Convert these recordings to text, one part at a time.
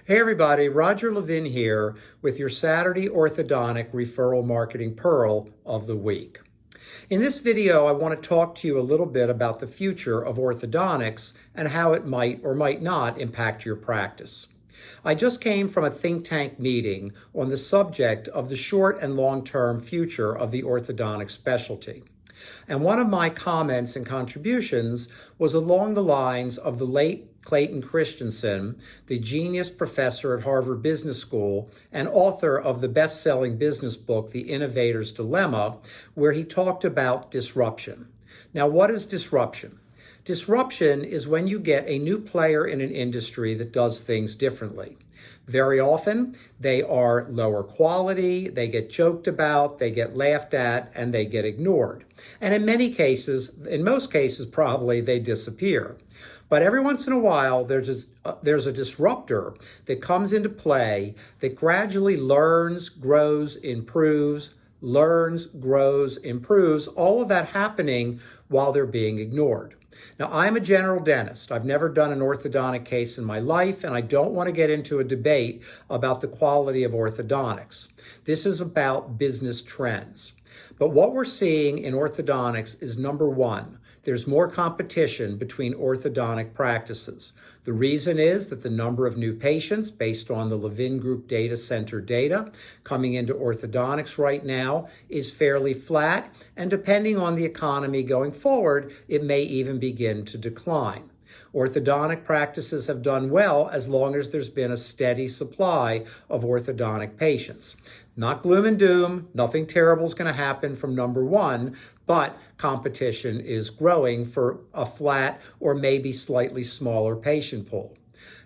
Hey everybody, Roger Levin here with your Saturday Orthodontic Referral Marketing Pearl of the Week. In this video, I want to talk to you a little bit about the future of orthodontics and how it might or might not impact your practice. I just came from a think tank meeting on the subject of the short and long-term future of the orthodontic specialty. And one of my comments and contributions was along the lines of the late Clayton Christensen, the genius professor at Harvard Business School and author of the best-selling business book, The Innovator's Dilemma, where he talked about disruption. Now, what is disruption? Disruption is when you get a new player in an industry that does things differently. Very often, they are lower quality, they get joked about, they get laughed at, and they get ignored. And in most cases probably, they disappear. But every once in a while, there's a disruptor that comes into play that gradually learns, grows, improves, all of that happening while they're being ignored. Now, I'm a general dentist. I've never done an orthodontic case in my life, and I don't want to get into a debate about the quality of orthodontics. This is about business trends. But what we're seeing in orthodontics is, number one, there's more competition between orthodontic practices. The reason is that the number of new patients, based on the Levin Group Data Center data, coming into orthodontics right now is fairly flat, and depending on the economy going forward, it may even begin to decline. Orthodontic practices have done well as long as there's been a steady supply of orthodontic patients. Not gloom and doom, nothing terrible is going to happen from number one, but competition is growing for a flat or maybe slightly smaller patient pool.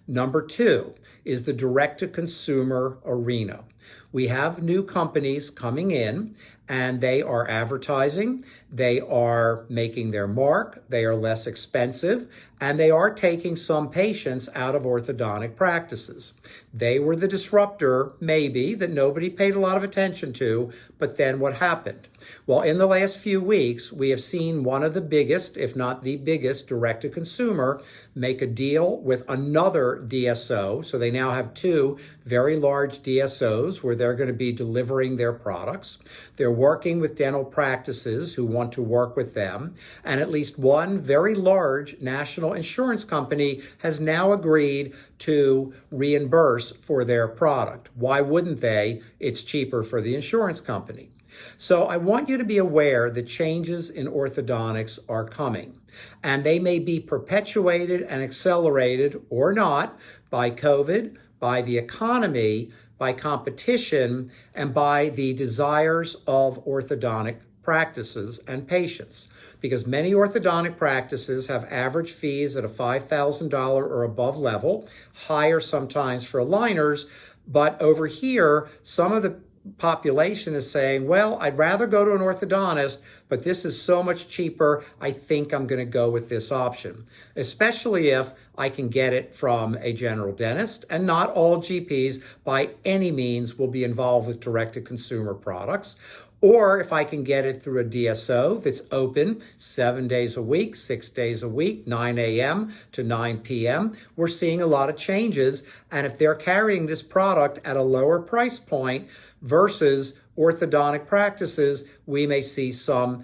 Number two is the direct-to-consumer arena. We have new companies coming in, and they are advertising, they are making their mark, they are less expensive, and they are taking some patients out of orthodontic practices. They were the disruptor, maybe, that nobody paid a lot of attention to, but then what happened? Well, in the last few weeks, we have seen one of the biggest, if not the biggest, direct-to-consumer make a deal with another DSO. So they now have two very large DSOs where they're going to be delivering their products. They're working with dental practices who want to work with them. And at least one very large national insurance company has now agreed to reimburse for their product. Why wouldn't they? It's cheaper for the insurance company. So I want you to be aware that changes in orthodontics are coming, and they may be perpetuated and accelerated or not by COVID, by the economy, by competition, and by the desires of orthodontic practices and patients. Because many orthodontic practices have average fees at a $5,000 or above level, higher sometimes for aligners, but over here, some of the population is saying, well, I'd rather go to an orthodontist, but this is so much cheaper, I think I'm going to go with this option, especially if I can get it from a general dentist. And not all GPs by any means will be involved with direct-to-consumer products. Or if I can get it through a DSO that's open 7 days a week, 6 days a week, 9 a.m. to 9 p.m., we're seeing a lot of changes. And if they're carrying this product at a lower price point versus orthodontic practices, we may see some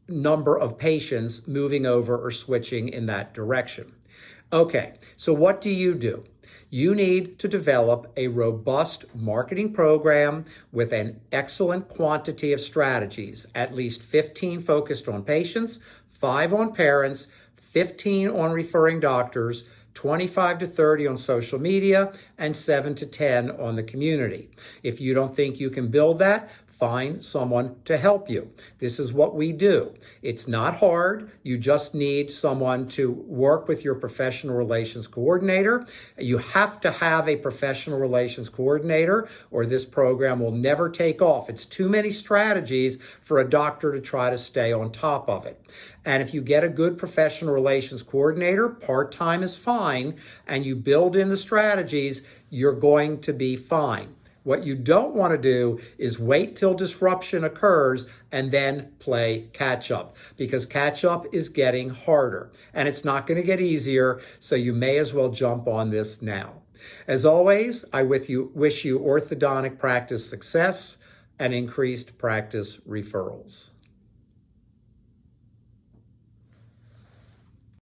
number of patients moving over or switching in that direction. Okay, so what do? You need to develop a robust marketing program with an excellent quantity of strategies, at least 15 focused on patients, 5 on parents, 15 on referring doctors, 25 to 30 on social media, and 7 to 10 on the community. If you don't think you can build that, find someone to help you. This is what we do. It's not hard. You just need someone to work with your professional relations coordinator. You have to have a professional relations coordinator or this program will never take off. It's too many strategies for a doctor to try to stay on top of it. And if you get a good professional relations coordinator, part-time is fine, and you build in the strategies, you're going to be fine. What you don't want to do is wait till disruption occurs and then play catch up, because catch up is getting harder and it's not going to get easier. So you may as well jump on this now. As always, I wish you orthodontic practice success and increased practice referrals.